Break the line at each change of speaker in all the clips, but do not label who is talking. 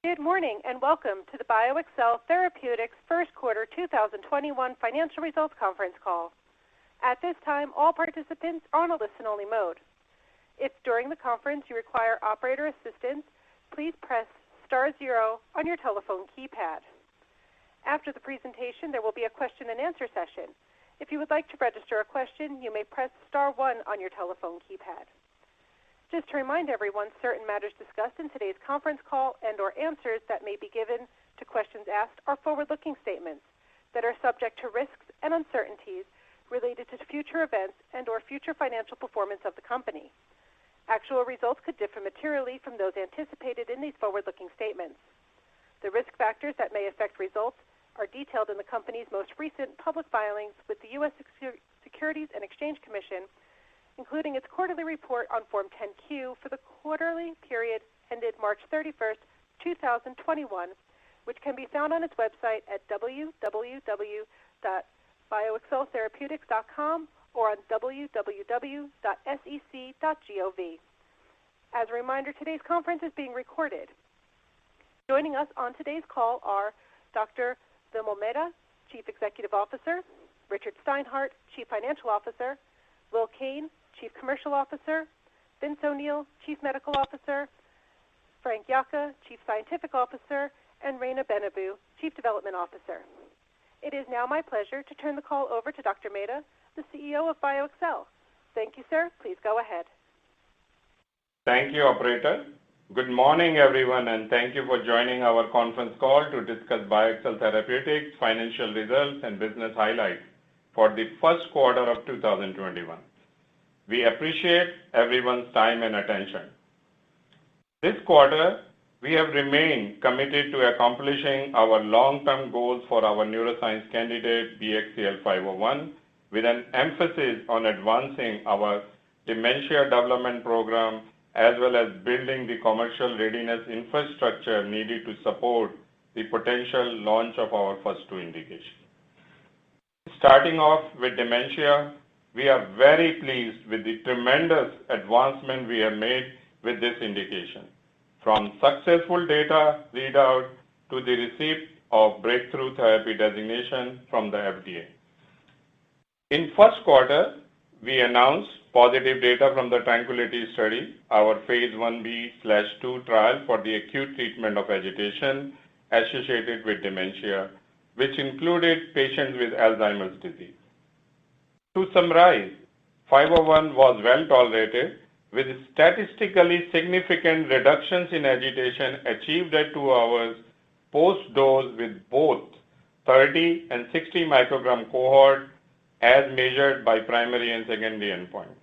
Good morning and welcome to the BioXcel Therapeutics First Quarter 2021 Financial Results Conference Call. At this time, all participants are on a listen-only mode. If during the conference you require operator assistance, please press *0 on your telephone keypad. After the presentation, there will be a question and answer session. If you would like to register a question, you may press *1 on your telephone keypad. Just to remind everyone, certain matters discussed in today's conference call and/or answers that may be given to questions asked are forward-looking statements that are subject to risks and uncertainties related to future events and/or future financial performance of the company. Actual results could differ materially from those anticipated in these forward-looking statements. The risk factors that may affect results are detailed in the company's most recent public filings with the U.S. Securities and Exchange Commission, including its quarterly report on Form 10-Q for the quarterly period ended March 31st, 2021, which can be found on its website at www.bioexceltherapeutics.com or on www.sec.gov. As a reminder, today's conference is being recorded. Joining us on today's call are Dr. Vimal Mehta, Chief Executive Officer, Richard Steinhart, Chief Financial Officer, Will Kane, Chief Commercial Officer, Vince O'Neill, Chief Medical Officer, Frank Yocca, Chief Scientific Officer, and Reina Benabu, Chief Development Officer. It is now my pleasure to turn the call over to Dr. Mehta, the CEO of BioXcel. Thank you, sir. Please go ahead.
Thank you, operator. Good morning, everyone, and thank you for joining our conference call to discuss BioXcel Therapeutics' financial results and business highlights for the first quarter of 2021. We appreciate everyone's time and attention. This quarter, we have remained committed to accomplishing our long-term goals for our neuroscience candidate, Bxel 501, with an emphasis on advancing our dementia development program as well as building the commercial readiness infrastructure needed to support the potential launch of our first two indications. Starting off with dementia, we are very pleased with the tremendous advancement we have made with this indication, from successful data readout to the receipt of breakthrough therapy designation from the FDA. In first quarter, we announced positive data from the Tranquility study, our phase 1b/2 trial for the acute treatment of agitation associated with dementia, which included patients with Alzheimer's disease. To summarize, 501 was well tolerated with statistically significant reductions in agitation achieved at 2 hours post-dose with both 30 and 60 microgram cohort as measured by primary and secondary endpoint.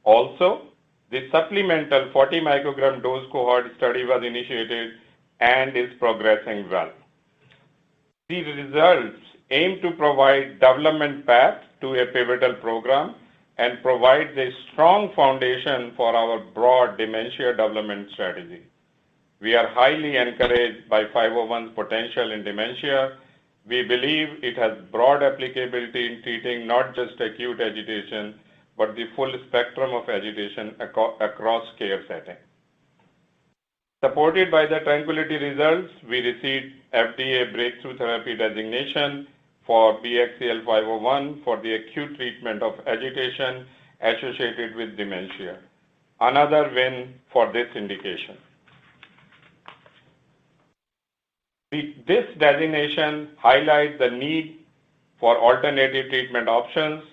Also, the supplemental 40 microgram dose cohort study was initiated and is progressing well. These results aim to provide development path to a pivotal program and provides a strong foundation for our broad dementia development strategy. We are highly encouraged by 501's potential in dementia. We believe it has broad applicability in treating not just acute agitation, but the full spectrum of agitation across care settings. Supported by the Tranquility results, we received FDA breakthrough therapy designation for Bxel 501 for the acute treatment of agitation associated with dementia, another win for this indication. This designation highlights the need for alternative treatment options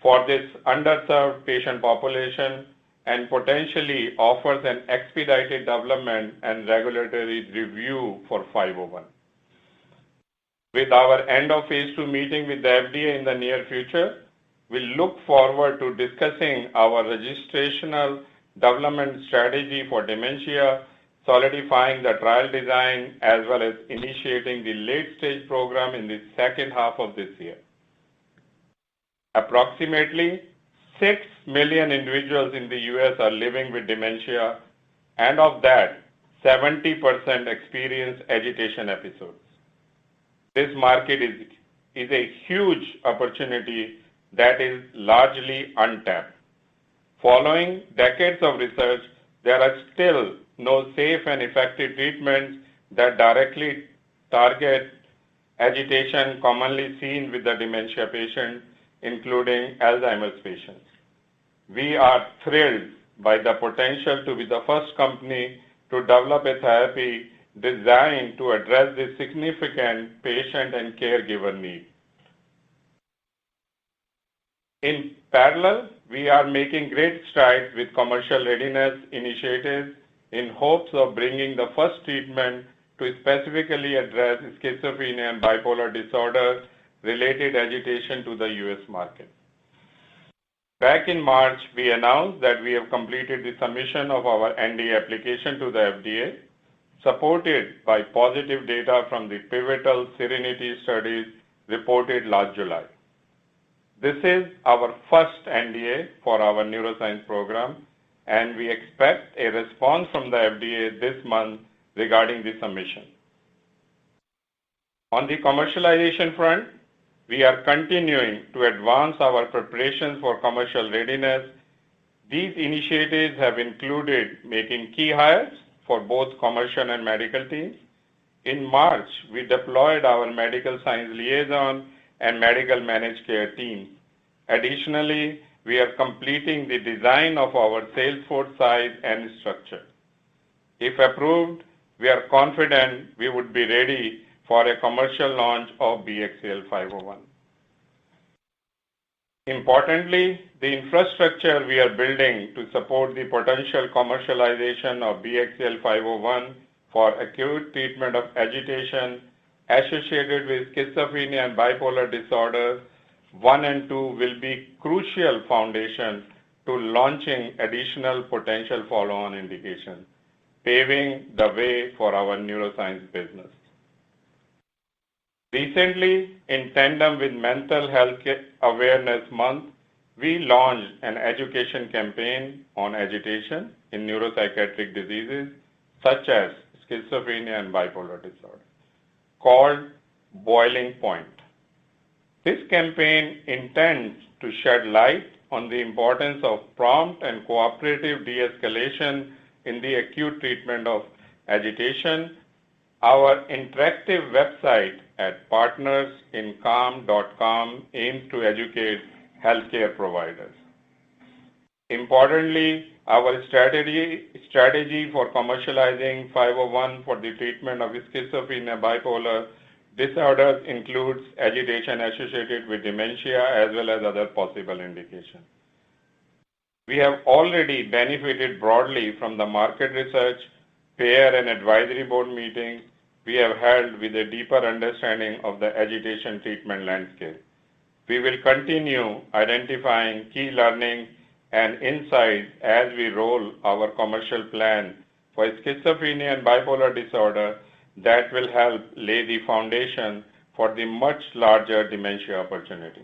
for this underserved patient population and potentially offers an expedited development and regulatory review for 501. With our end of phase 2 meeting with the FDA in the near future, we look forward to discussing our registrational development strategy for dementia, solidifying the trial design, as well as initiating the late-stage program in the second half of this year. Approximately 6 million individuals in the U.S. are living with dementia, and of that, 70% experience agitation episodes. This market is a huge opportunity that is largely untapped. Following decades of research, there are still no safe and effective treatments that directly target agitation commonly seen with the dementia patient, including Alzheimer's patients. We are thrilled by the potential to be the first company to develop a therapy designed to address this significant patient and caregiver need. In parallel, we are making great strides with commercial readiness initiatives in hopes of bringing the first treatment to specifically address schizophrenia and bipolar disorder related agitation to the U.S. market. Back in March, we announced that we have completed the submission of our NDA application to the FDA, supported by positive data from the pivotal Serenity studies reported last July. This is our first NDA for our neuroscience program, and we expect a response from the FDA this month regarding the submission. On the commercialization front, we are continuing to advance our preparations for commercial readiness. These initiatives have included making key hires for both commercial and medical teams. In March, we deployed our medical science liaison and medical managed care teams. Additionally, we are completing the design of our sales force size and structure. If approved, we are confident we would be ready for a commercial launch of Bxel 501. Importantly, the infrastructure we are building to support the potential commercialization of Bxel 501 for acute treatment of agitation associated with schizophrenia and bipolar disorder 1 and 2 will be crucial foundation to launching additional potential follow-on indications, paving the way for our neuroscience business. Recently, in tandem with Mental Health Awareness Month, we launched an education campaign on agitation in neuropsychiatric diseases such as schizophrenia and bipolar disorder, called Boiling Point. This campaign intends to shed light on the importance of prompt and cooperative de-escalation in the acute treatment of agitation. Our interactive website at partnersincalm.com aims to educate healthcare providers. Importantly, our strategy for commercializing 501 for the treatment of schizophrenia and bipolar disorders includes agitation associated with dementia as well as other possible indications. We have already benefited broadly from the market research, payer and advisory board meetings we have held with a deeper understanding of the agitation treatment landscape. We will continue identifying key learnings and insights as we roll our commercial plan for schizophrenia and bipolar disorder that will help lay the foundation for the much larger dementia opportunity.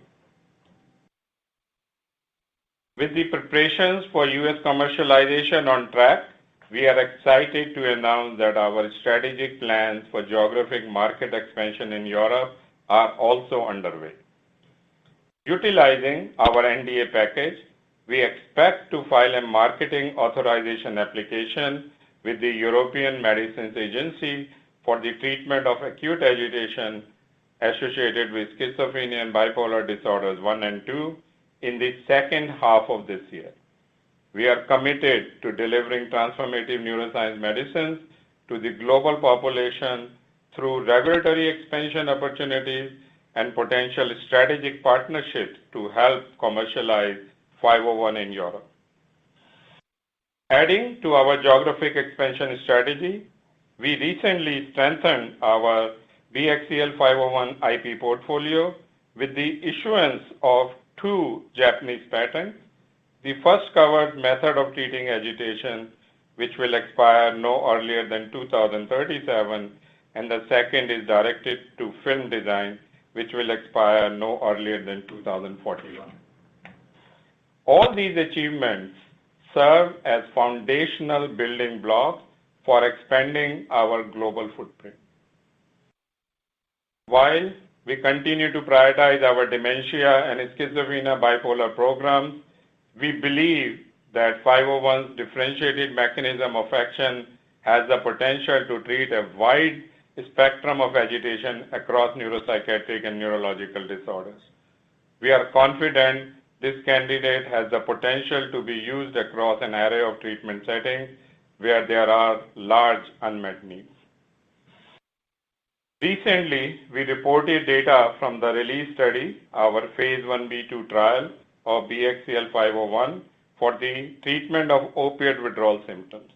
With the preparations for U.S. commercialization on track, we are excited to announce that our strategic plans for geographic market expansion in Europe are also underway. Utilizing our NDA package, we expect to file a marketing authorization application with the European Medicines Agency for the treatment of acute agitation associated with schizophrenia and bipolar disorders 1 and 2 in the second half of this year. We are committed to delivering transformative neuroscience medicines to the global population through regulatory expansion opportunities and potential strategic partnerships to help commercialize 501 in Europe. Adding to our geographic expansion strategy, we recently strengthened our Bxel 501 IP portfolio with the issuance of 2 Japanese patents. The first covers method of treating agitation, which will expire no earlier than 2037, and the second is directed to film design, which will expire no earlier than 2041. All these achievements serve as foundational building blocks for expanding our global footprint. While we continue to prioritize our dementia and schizophrenia bipolar programs, we believe that 501's differentiated mechanism of action has the potential to treat a wide spectrum of agitation across neuropsychiatric and neurological disorders. We are confident this candidate has the potential to be used across an array of treatment settings where there are large unmet needs. Recently, we reported data from the RELEASE study, our phase 1b/2 trial of Bxel 501 for the treatment of opiate withdrawal symptoms.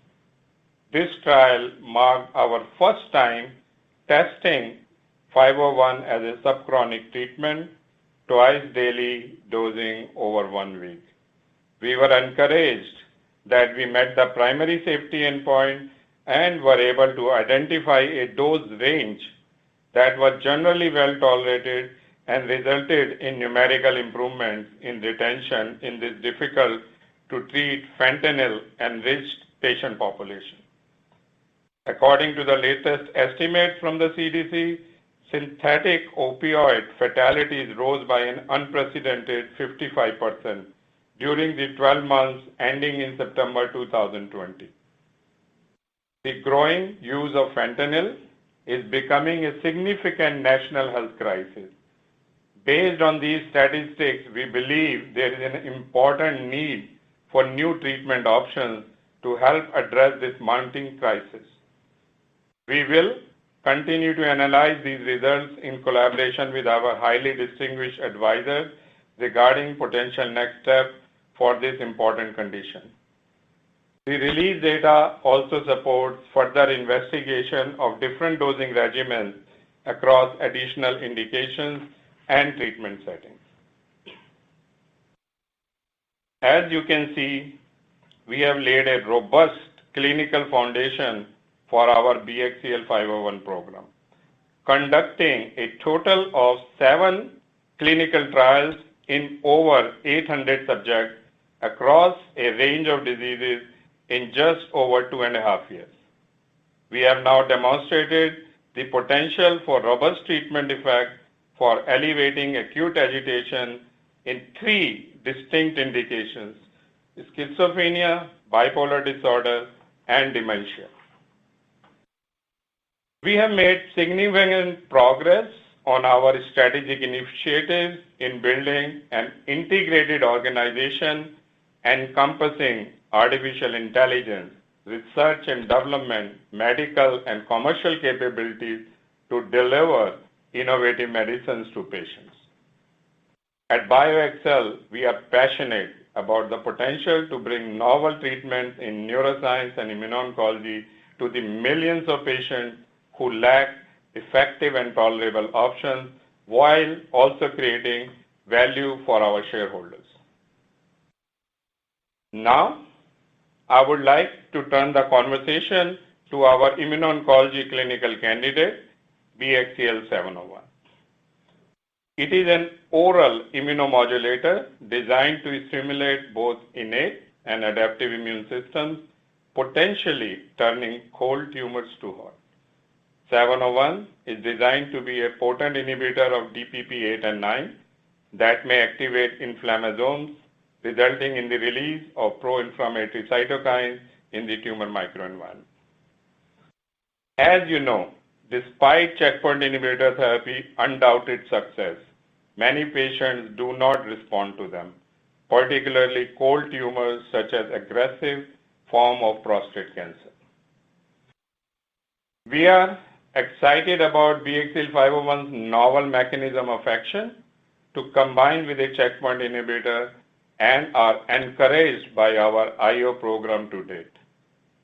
This trial marked our first time testing 501 as a subchronic treatment, twice daily dosing over 1 week. We were encouraged that we met the primary safety endpoint and were able to identify a dose range that was generally well tolerated and resulted in numerical improvements in retention in this difficult to treat fentanyl-enriched patient population. According to the latest estimates from the CDC, synthetic opioid fatalities rose by an unprecedented 55% during the 12 months ending in September 2020. The growing use of fentanyl is becoming a significant national health crisis. Based on these statistics, we believe there is an important need for new treatment options to help address this mounting crisis. We will continue to analyze these results in collaboration with our highly distinguished advisors regarding potential next steps for this important condition. The RELEASE data also supports further investigation of different dosing regimens across additional indications and treatment settings. As you can see, we have laid a robust clinical foundation for our Bxel 501 program, conducting a total of 7 clinical trials in over 800 subjects across a range of diseases in just over 2.5 years. We have now demonstrated the potential for robust treatment effect for alleviating acute agitation in 3 distinct indications: schizophrenia, bipolar disorder, and dementia. We have made significant progress on our strategic initiatives in building an integrated organization encompassing artificial intelligence, research and development, medical and commercial capabilities to deliver innovative medicines to patients. At Bioexcel, we are passionate about the potential to bring novel treatments in neuroscience and immuno-oncology to the millions of patients who lack effective and tolerable options while also creating value for our shareholders. Now, I would like to turn the conversation to our immuno-oncology clinical candidate, Bxel 701. It is an oral immunomodulator designed to stimulate both innate and adaptive immune systems, potentially turning cold tumors to hot. 701 is designed to be a potent inhibitor of DPP-8 and 9 that may activate inflammasomes, resulting in the release of pro-inflammatory cytokines in the tumor microenvironment. As you know, despite checkpoint inhibitor therapy undoubted success, many patients do not respond to them, particularly cold tumors such as aggressive form of prostate cancer. We are excited about Bxel 501's novel mechanism of action to combine with a checkpoint inhibitor and are encouraged by our IO program to date.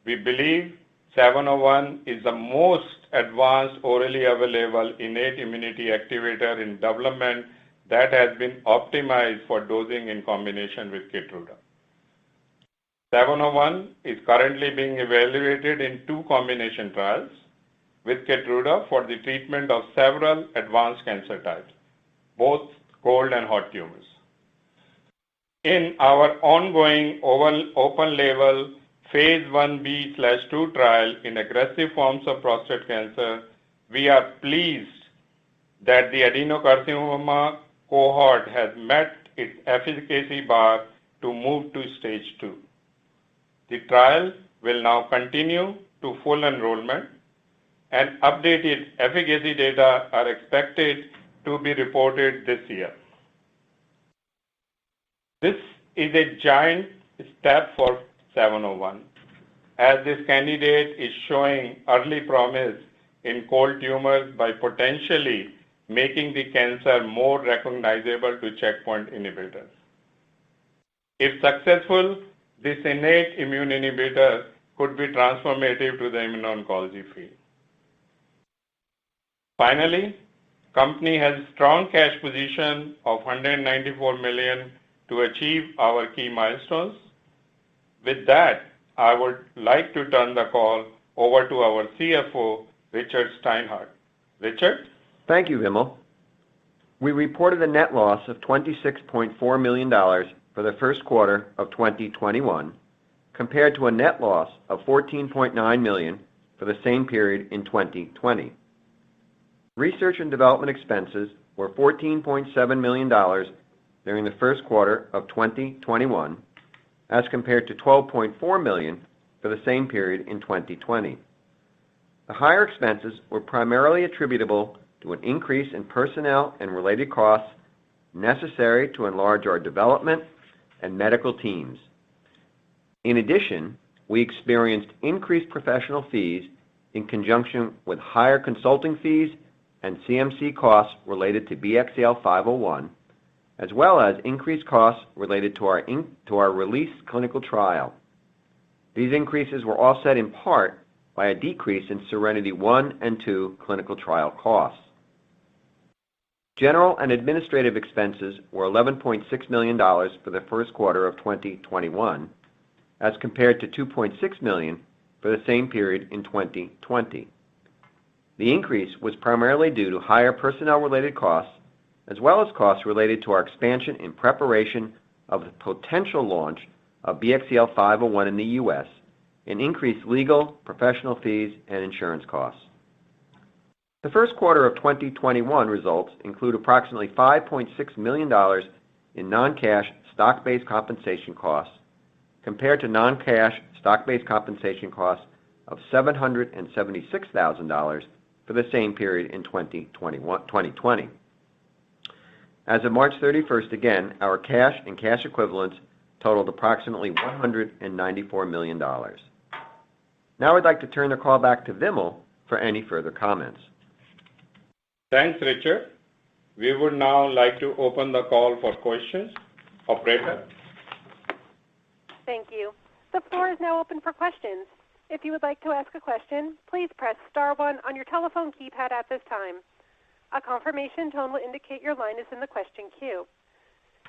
We believe 701 is the most advanced orally available innate immunity activator in development that has been optimized for dosing in combination with Keytruda. 701 is currently being evaluated in 2 combination trials with Keytruda for the treatment of several advanced cancer types, both cold and hot tumors. In our ongoing open-label phase 1b/2 trial in aggressive forms of prostate cancer, we are pleased that the adenocarcinoma cohort has met its efficacy bar to move to stage 2. The trial will now continue to full enrollment, and updated efficacy data are expected to be reported this year. This is a giant step for 701, as this candidate is showing early promise in cold tumors by potentially making the cancer more recognizable to checkpoint inhibitors. If successful, this innate immune inhibitor could be transformative to the immuno-oncology field. Finally, company has strong cash position of $194 million to achieve our key milestones. With that, I would like to turn the call over to our CFO, Richard Steinhart. Richard?
Thank you, Vimal. We reported a net loss of $26.4 million for the first quarter of 2021, compared to a net loss of $14.9 million for the same period in 2020. Research and development expenses were $14.7 million during the first quarter of 2021, as compared to $12.4 million for the same period in 2020. The higher expenses were primarily attributable to an increase in personnel and related costs necessary to enlarge our development and medical teams. In addition, we experienced increased professional fees in conjunction with higher consulting fees and CMC costs related to Bxel 501, as well as increased costs related to our RELEASE clinical trial. These increases were offset in part by a decrease in SERENITY I and II clinical trial costs. General and administrative expenses were $11.6 million for the first quarter of 2021, as compared to $2.6 million for the same period in 2020. The increase was primarily due to higher personnel-related costs, as well as costs related to our expansion in preparation of the potential launch of Bxel 501 in the U.S., and increased legal, professional fees, and insurance costs. The first quarter of 2021 results include approximately $5.6 million in non-cash stock-based compensation costs, compared to non-cash stock-based compensation costs of $776,000 for the same period in 2020. As of March 31st, again, our cash and cash equivalents totaled approximately $194 million. Now I'd like to turn the call back to Vimal for any further comments.
Thanks, Richard. We would now like to open the call for questions. Operator?
Thank you. The floor is now open for questions. If you would like to ask a question, please press *1 on your telephone keypad at this time. A confirmation tone will indicate your line is in the question queue.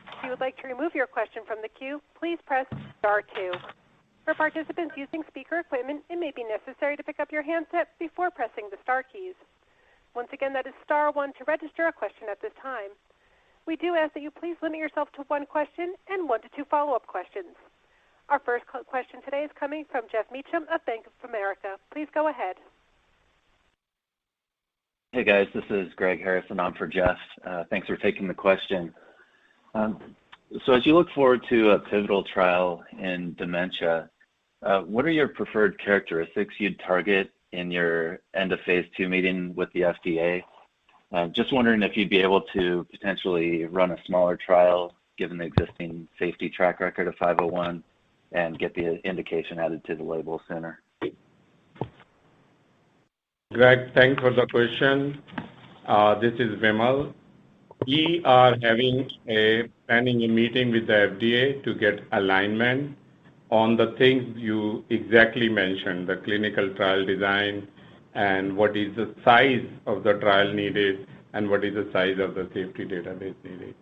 If you would like to remove your question from the queue, please press *2. For participants using speaker equipment, it may be necessary to pick up your handset before pressing the star keys. Once again, that is *1 to register a question at this time. We do ask that you please limit yourself to one question and 1 to 2 follow-up questions. Our first question today is coming from Jeff Meacham of Bank of America. Please go ahead.
Hey guys, this is Greg Harrison on for Jeff. Thanks for taking the question. So as you look forward to a pivotal trial in dementia, what are your preferred characteristics you'd target in your end of phase 2 meeting with the FDA? Just wondering if you'd be able to potentially run a smaller trial given the existing safety track record of 501 and get the indication added to the label sooner.
Greg, thanks for the question. This is Vimal. We are planning a meeting with the FDA to get alignment on the things you exactly mentioned, the clinical trial design and what is the size of the trial needed and what is the size of the safety database needed.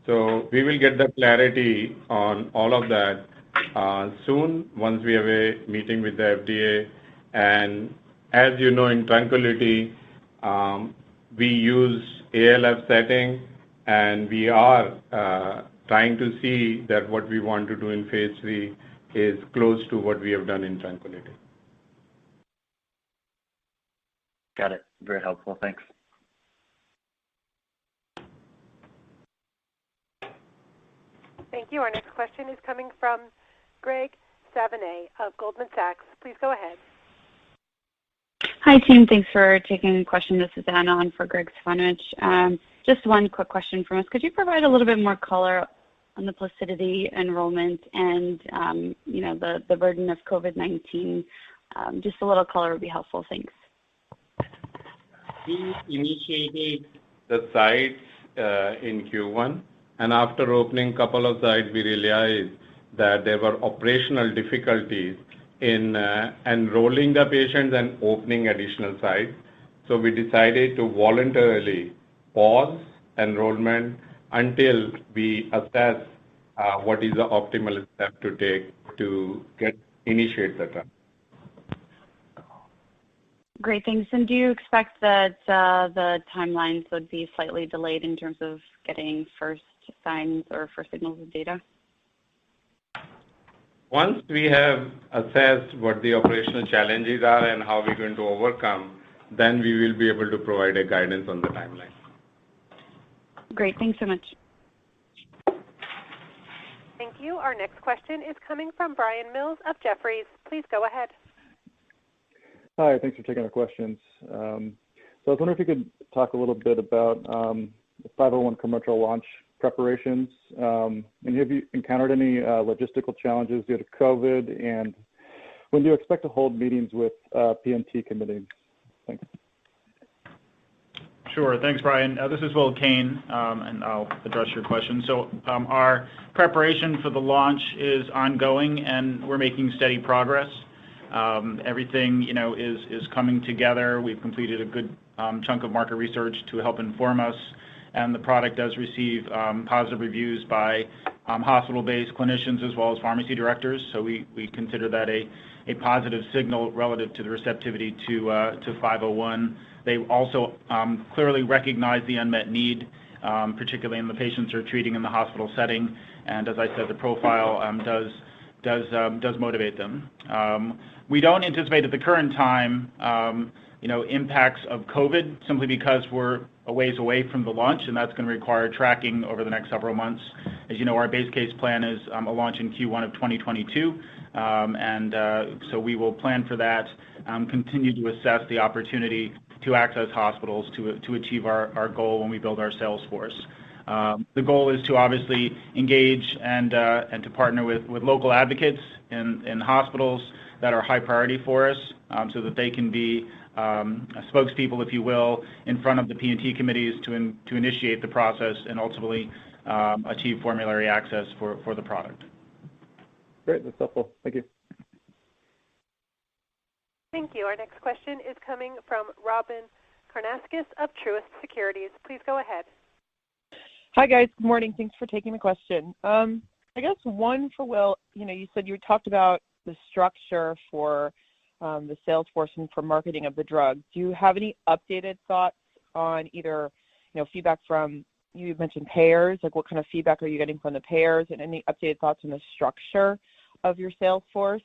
So we will get the clarity on all of that soon once we have a meeting with the FDA. And as you know, in Tranquility, we use ALF setting, and we are trying to see that what we want to do in phase 3 is close to what we have done in Tranquility.
Got it. Very helpful. Thanks.
Thank you. Our next question is coming from Greg Savanay of Goldman Sachs. Please go ahead.
Hi, team. Thanks for taking the question. This is Anna on for Greg Stefanovich. Just one quick question from us. Could you provide a little bit more color on the Placidity enrollment and, the burden of COVID-19? Just a little color would be helpful. Thanks.
We initiated the sites in Q1, and after opening a couple of sites, we realized that there were operational difficulties in enrolling the patients and opening additional sites. So we decided to voluntarily pause enrollment until we assess what is the optimal step to take to initiate the trial.
Great, thanks. And do you expect that the timelines would be slightly delayed in terms of getting first signs or first signals of data?
Once we have assessed what the operational challenges are and how we're going to overcome, then we will be able to provide a guidance on the timeline.
Great, thanks so much.
Thank you. Our next question is coming from Brian Mills of Jefferies. Please go ahead.
Hi, thanks for taking our questions. So I was wondering if you could talk a little bit about the 501 commercial launch preparations. And have you encountered any logistical challenges due to COVID? And when do you expect to hold meetings with P&T committees? Thanks.
Sure. Thanks, Brian. This is Will Kane, and I'll address your question. So our preparation for the launch is ongoing, and we're making steady progress. Everything, is coming together. We've completed a good chunk of market research to help inform us, and the product does receive positive reviews by hospital-based clinicians as well as pharmacy directors. So we consider that a positive signal relative to the receptivity to 501. They also clearly recognize the unmet need, particularly in the patients who are treating in the hospital setting. And as I said, the profile does motivate them. We don't anticipate at the current time, impacts of COVID simply because we're a ways away from the launch, and that's going to require tracking over the next several months. As you know, our base case plan is a launch in Q1 of 2022, so we will plan for that, continue to assess the opportunity to access hospitals to achieve our goal when we build our sales force. The goal is to obviously engage and to partner with local advocates in hospitals that are high priority for us, so that they can be spokespeople, if you will, in front of the P&T committees to initiate the process and ultimately achieve formulary access for the product.
Great, that's helpful. Thank you.
Thank you. Our next question is coming from Robyn Karnauskas of Truist Securities. Please go ahead.
Hi, guys. Good morning. Thanks for taking the question. I guess one for Will. You said you talked about the structure for the sales force and for marketing of the drug. Do you have any updated thoughts on either, feedback from, you mentioned payers, like what kind of feedback are you getting from the payers, and any updated thoughts on the structure of your sales force?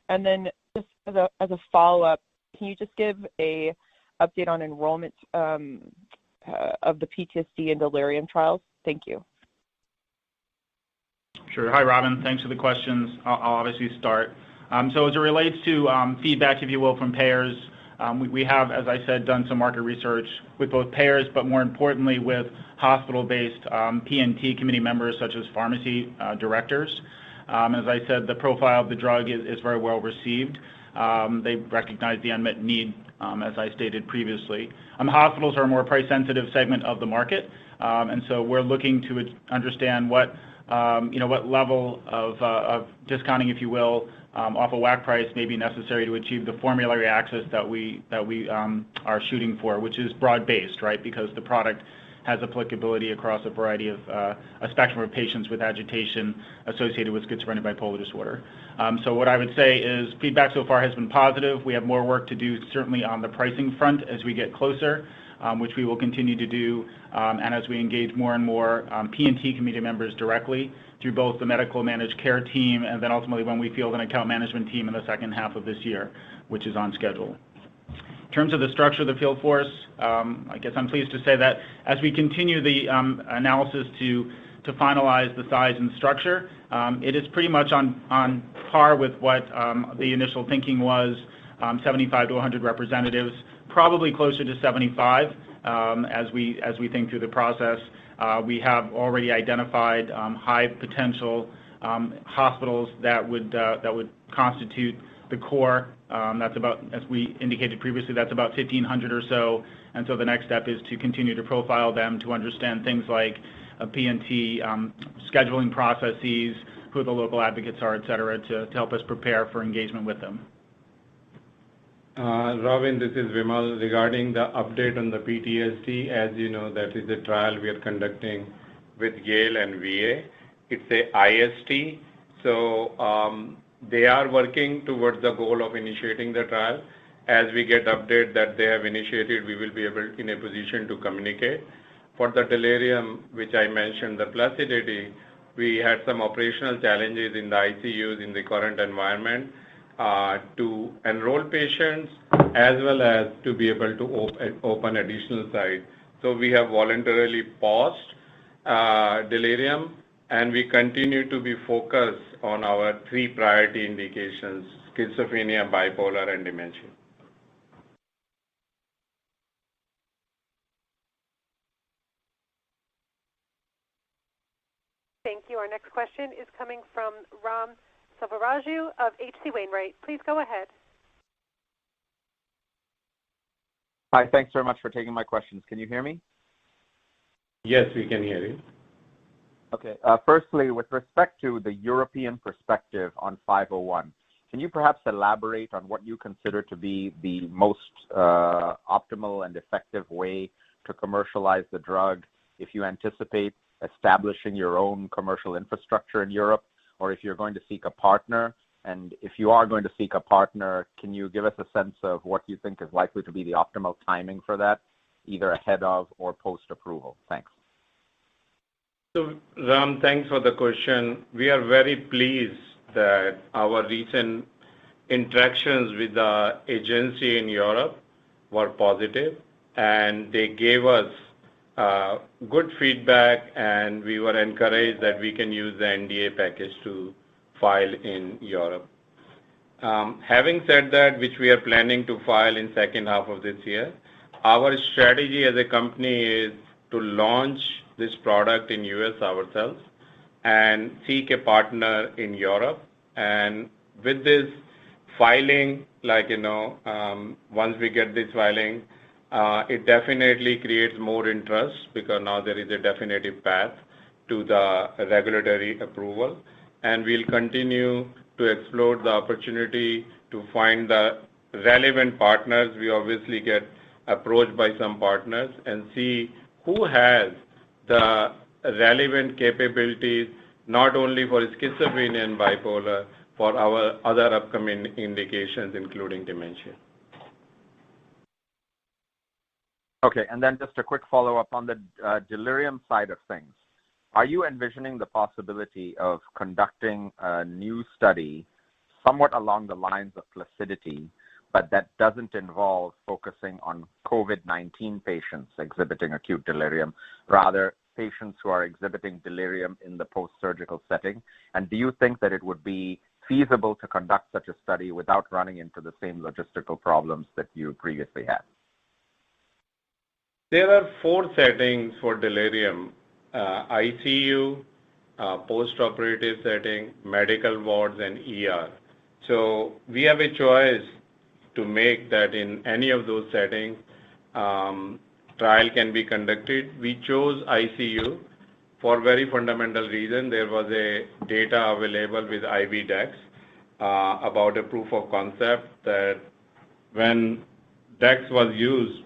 And then just as a follow-up, can you just give a update on enrollment of the PTSD and delirium trials? Thank you.
Sure. Hi, Robyn. Thanks for the questions. I'll obviously start. So as it relates to feedback, if you will, from payers, we have, as I said, done some market research with both payers, but more importantly with hospital-based P&T committee members such as pharmacy directors. As I said, the profile of the drug is very well received. They recognize the unmet need, as I stated previously. Hospitals are a more price-sensitive segment of the market, and so we're looking to understand what level of discounting, if you will, off a WAC price may be necessary to achieve the formulary access that we are shooting for, which is broad-based, right? Because the product has applicability across a variety of a spectrum of patients with agitation associated with schizophrenia bipolar disorder. So what I would say is feedback so far has been positive. We have more work to do certainly on the pricing front as we get closer, which we will continue to do, and as we engage more and more P&T committee members directly through both the medical managed care team and then ultimately when we field an account management team in the second half of this year, which is on schedule. In terms of the structure of the field force, I guess I'm pleased to say that as we continue the analysis to finalize the size and structure, it is pretty much on par with what the initial thinking was 75 to 100 representatives, probably closer to 75 as we think through the process. We have already identified high potential hospitals that would constitute the core. That's about, as we indicated previously, that's about 1,500 or so. And so the next step is to continue to profile them to understand things like P&T, scheduling processes, who the local advocates are, et cetera, to help us prepare for engagement with them.
Robin, this is Vimal. Regarding the update on the PTSD, as you know, that is a trial we are conducting with Yale and VA. It's a IST, so they are working towards the goal of initiating the trial. As we get update that they have initiated, we will be able in a position to communicate. For the delirium, which I mentioned, the placidity, we had some operational challenges in the ICUs in the current environment to enroll patients as well as to be able to open additional sites. So we have voluntarily paused delirium, and we continue to be focused on our 3 priority indications: schizophrenia, bipolar, and dementia.
Thank you. Our next question is coming from Ram Selvaraju of H.C. Wainwright. Please go ahead.
Hi, thanks very much for taking my questions. Can you hear me?
Yes, we can hear you.
Okay. Firstly, with respect to the European perspective on 501, can you perhaps elaborate on what you consider to be the most optimal and effective way to commercialize the drug, if you anticipate establishing your own commercial infrastructure in Europe, or if you're going to seek a partner? And if you are going to seek a partner, can you give us a sense of what you think is likely to be the optimal timing for that, either ahead of or post-approval? Thanks.
So, Ram, thanks for the question. We are very pleased that our recent interactions with the agency in Europe were positive, and they gave us good feedback, and we were encouraged that we can use the NDA package to file in Europe. Having said that, which we are planning to file in second half of this year, our strategy as a company is to launch this product in US ourselves and seek a partner in Europe. And with this filing, once we get this filing, it definitely creates more interest because now there is a definitive path to the regulatory approval. And we'll continue to explore the opportunity to find the relevant partners. We obviously get approached by some partners and see who has the relevant capabilities, not only for schizophrenia and bipolar, for our other upcoming indications, including dementia.
Okay, and then just a quick follow-up on the delirium side of things. Are you envisioning the possibility of conducting a new study somewhat along the lines of placidity, but that doesn't involve focusing on COVID-19 patients exhibiting acute delirium, rather patients who are exhibiting delirium in the post-surgical setting? And do you think that it would be feasible to conduct such a study without running into the same logistical problems that you previously had?
There are 4 settings for delirium: ICU, post-operative setting, medical wards, and ER. So we have a choice to make that in any of those settings, trial can be conducted. We chose ICU for very fundamental reason. There was a data available with IV Dex about a proof of concept that when Dex was used,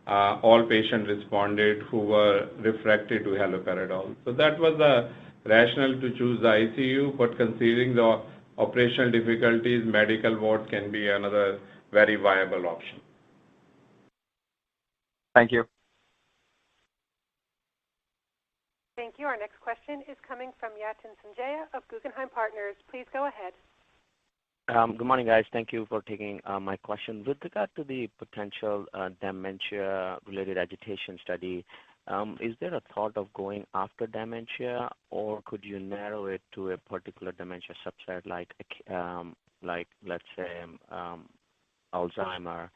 all patients responded who were refractory to haloperidol. So that was the rationale to choose the ICU, but considering the operational difficulties, medical ward can be another very viable option.
Thank you.
Thank you. Our next question is coming from Yatin Sanjaya of Guggenheim Partners. Please go ahead.
Good morning, guys. Thank you for taking my question. With regard to the potential dementia-related agitation study, is there a thought of going after dementia, or could you narrow it to a particular dementia subset, like let's say Alzheimer.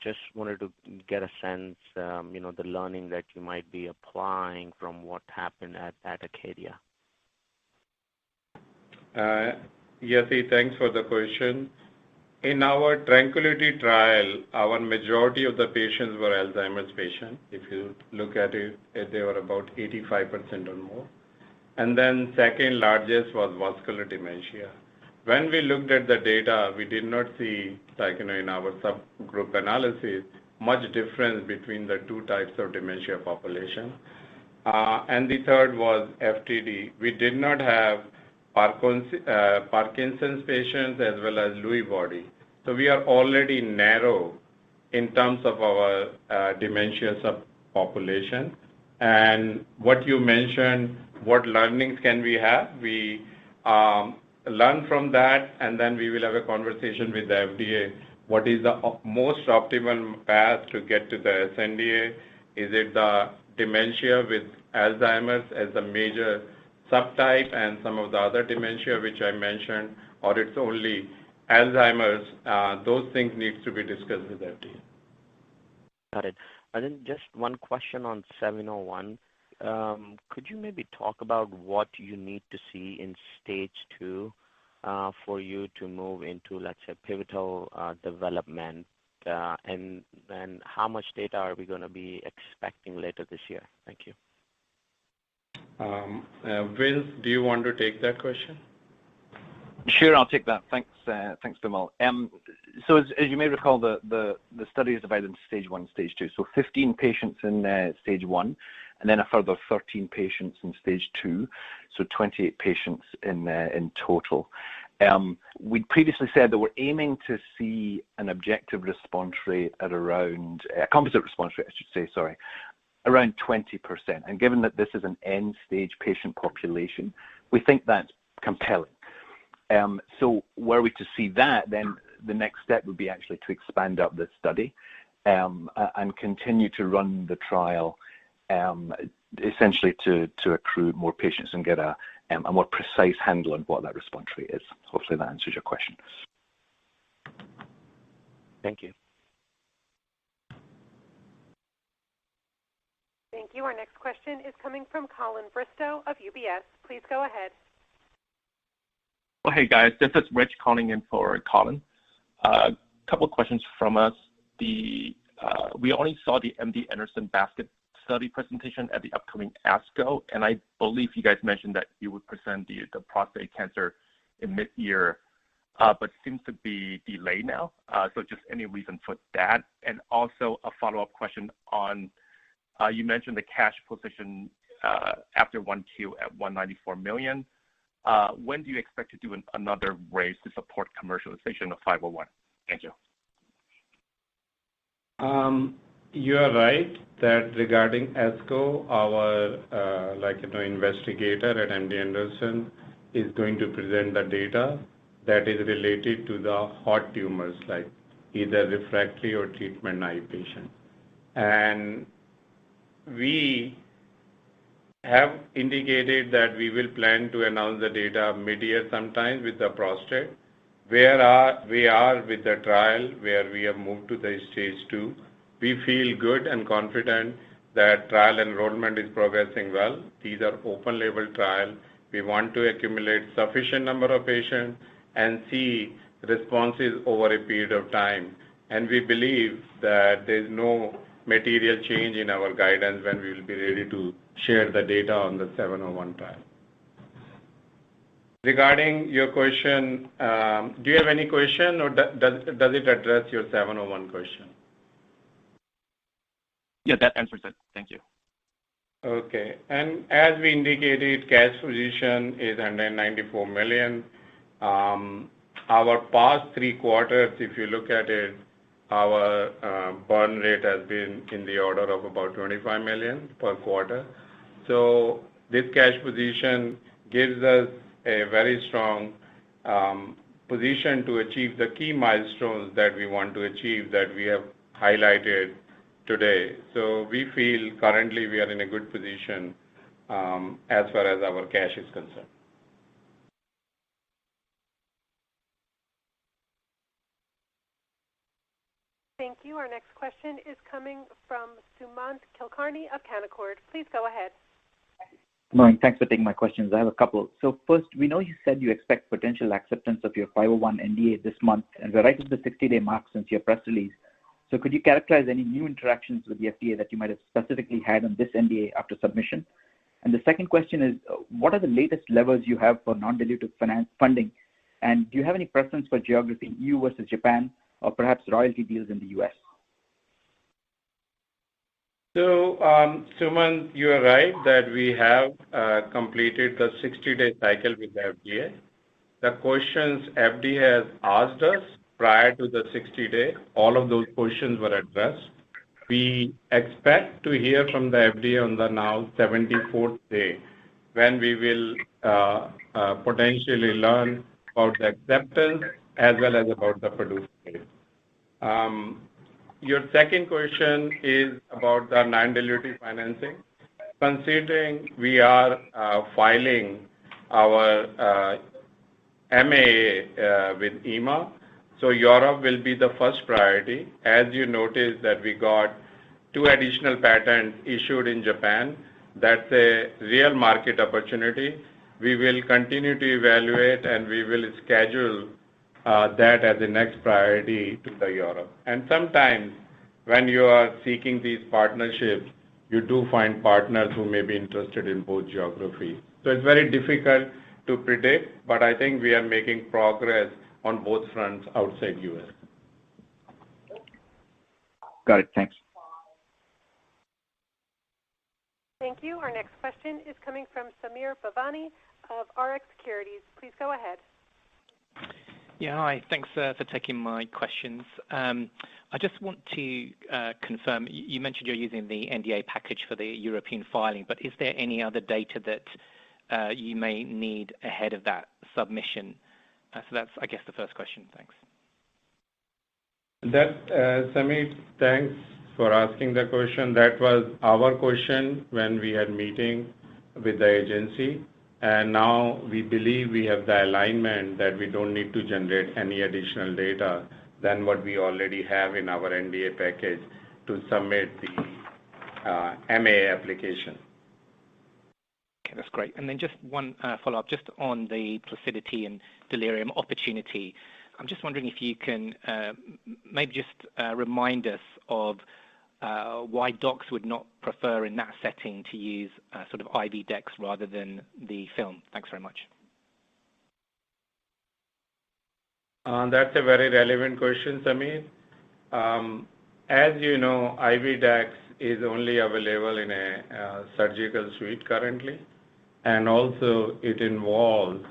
Just wanted to get a sense, the learning that you might be applying from what happened at Acadia.
Yasi, thanks for the question. In our Tranquility trial, our majority of the patients were Alzheimer's patients. If you look at it, they were about 85% or more. And then second largest was vascular dementia. When we looked at the data, we did not see, in our subgroup analysis, much difference between the two types of dementia population. And the third was FTD. We did not have Parkinson's patients as well as Lewy body. So we are already narrow in terms of our dementia subpopulation. And what you mentioned, what learnings can we have? We learn from that, and then we will have a conversation with the FDA. What is the most optimal path to get to the SNDA? Is it the dementia with Alzheimer's as the major subtype and some of the other dementia which I mentioned, or it's only Alzheimer's? Those things need to be discussed with FDA.
Got it. And then just one question on 701. Could you maybe talk about what you need to see in stage 2 for you to move into, let's say, pivotal development, and how much data are we going to be expecting later this year? Thank you.
Vince, do you want to take that question?
Sure, I'll take that. Thanks, Bimal. So as you may recall, the study is divided into stage 1 and stage 2. So 15 patients in stage 1, and then a further 13 patients in stage 2, so 28 patients in total. We'd previously said that we're aiming to see an objective response rate at around, a composite response rate, I should say, sorry, around 20%. And given that this is an end-stage patient population, we think that's compelling. So were we to see that, then the next step would be actually to expand up this study and continue to run the trial essentially to accrue more patients and get a more precise handle on what that response rate is. Hopefully that answers your question.
Thank you.
Thank you. Our next question is coming from Colin Bristow of UBS. Please go ahead.
Well, hey guys, this is Rich calling in for Colin. A couple of questions from us. We only saw the MD Anderson basket study presentation at the upcoming ASCO, and I believe you guys mentioned that you would present the prostate cancer in mid-year, but seems to be delayed now. So just any reason for that? And also a follow-up question on, you mentioned the cash position after 1Q at $194 million. When do you expect to do another raise to support commercialization of 501? Thank you.
You are right that regarding ASCO, our investigator at MD Anderson is going to present the data that is related to the hot tumors, like either refractory or treatment-naive patients. And we have indicated that we will plan to announce the data mid-year sometime with the prostate. We are with the trial where we have moved to the stage 2. We feel good and confident that trial enrollment is progressing well. These are open-label trials. We want to accumulate sufficient number of patients and see responses over a period of time. And we believe that there is no material change in our guidance when we will be ready to share the data on the 701 trial. Regarding your question, do you have any question, or does it address your 701 question?
Yeah, that answers it. Thank you.
Okay. And as we indicated, cash position is $194 million. Our past 3 quarters, if you look at it, our burn rate has been in the order of about $25 million per quarter. So this cash position gives us a very strong position to achieve the key milestones that we want to achieve that we have highlighted today. So we feel currently we are in a good position as far as our cash is concerned.
Thank you. Our next question is coming from Sumant Kulkarni of Canaccord. Please go ahead.
Good morning. Thanks for taking my questions. I have a couple. So first, we know you said you expect potential acceptance of your 501 NDA this month, and we're right at the 60-day mark since your press release. So could you characterize any new interactions with the FDA that you might have specifically had on this NDA after submission? And the second question is, what are the latest levers you have for non-diluted funding? And do you have any preference for geography, EU versus Japan, or perhaps royalty deals in the US?
So, Sumant, you are right that we have completed the 60-day cycle with the FDA. The questions FDA has asked us prior to the 60-day, all of those questions were addressed. We expect to hear from the FDA on the now 74th day, when we will potentially learn about the acceptance as well as about the PDUFA date. Your second question is about the non-dilutive financing. Considering we are filing our MAA with EMA, so Europe will be the first priority. As you noticed that we got 2 additional patents issued in Japan. That's a real market opportunity. We will continue to evaluate and we will schedule that as the next priority to the Europe. And sometimes when you are seeking these partnerships, you do find partners who may be interested in both geographies. So it's very difficult to predict, but I think we are making progress on both fronts outside US.
Got it. Thanks.
Thank you. Our next question is coming from Samir Bhavani of RX Securities. Please go ahead.
Yeah, hi. Thanks for taking my questions. I just want to confirm, you mentioned you're using the NDA package for the European filing, but is there any other data that you may need ahead of that submission? So that's, I guess, the first question. Thanks.
Samir, thanks for asking the question. That was our question when we had meeting with the agency. And now we believe we have the alignment that we don't need to generate any additional data than what we already have in our NDA package to submit the MAA application.
Okay, that's great. And then just one follow-up, just on the placidity and delirium opportunity. I'm just wondering if you can maybe just remind us of why docs would not prefer in that setting to use sort of IV Dex rather than the film. Thanks very much.
That's a very relevant question, Samir. As you know, IV Dex is only available in a surgical suite currently, and also it involves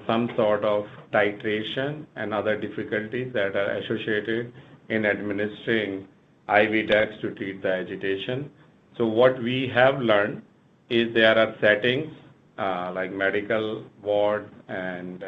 some sort of titration and other difficulties that are associated in administering IV Dex to treat the agitation. So what we have learned is there are settings like medical ward and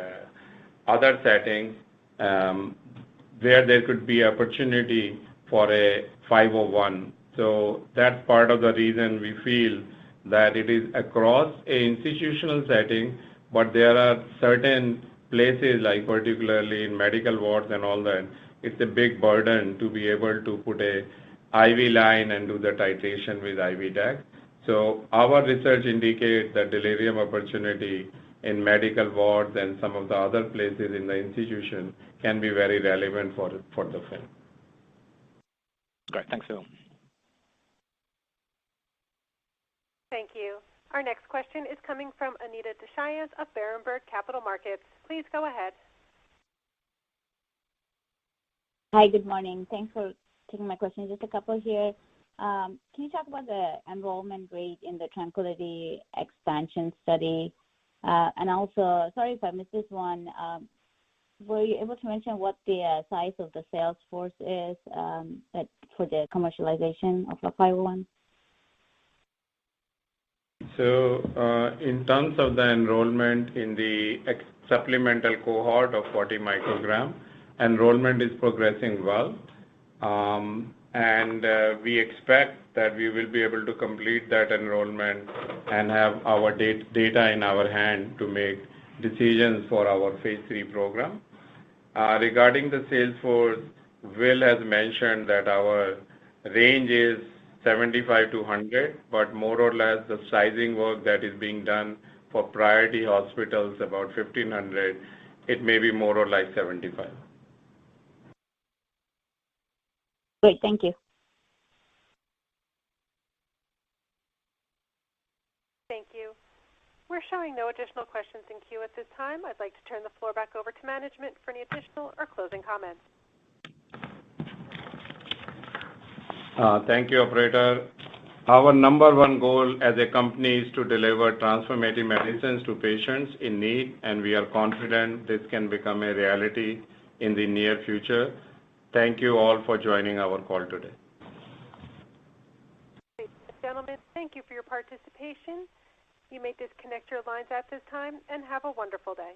other settings where there could be opportunity for a 501. So that's part of the reason we feel that it is across an institutional setting, but there are certain places, like particularly in medical wards and all that, it's a big burden to be able to put a IV line and do the titration with IV Dex. So our research indicates that delirium opportunity in medical wards and some of the other places in the institution can be very relevant for the film.
Great. Thanks, Phil.
Thank you. Our next question is coming from Anita Deshayan of Berenberg Capital Markets. Please go ahead.
Hi, good morning. Thanks for taking my question. Just a couple here. Can you talk about the enrollment rate in the Tranquility expansion study? And also, sorry if I missed this one, were you able to mention what the size of the sales force is for the commercialization of the 501?
So in terms of the enrollment in the supplemental cohort of 40 microgram, enrollment is progressing well. And we expect that we will be able to complete that enrollment and have our data in our hand to make decisions for our phase 3 program. Regarding the sales force, Will has mentioned that our range is 75 to 100, but more or less the sizing work that is being done for priority hospitals, about 1,500, it may be more or like 75.
Great, thank you.
Thank you. We're showing no additional questions in queue at this time. I'd like to turn the floor back over to management for any additional or closing comments.
Thank you, operator. Our number one goal as a company is to deliver transformative medicines to patients in need, and we are confident this can become a reality in the near future. Thank you all for joining our call today.
Ladies and gentlemen, thank you for your participation. You may disconnect your lines at this time and have a wonderful day.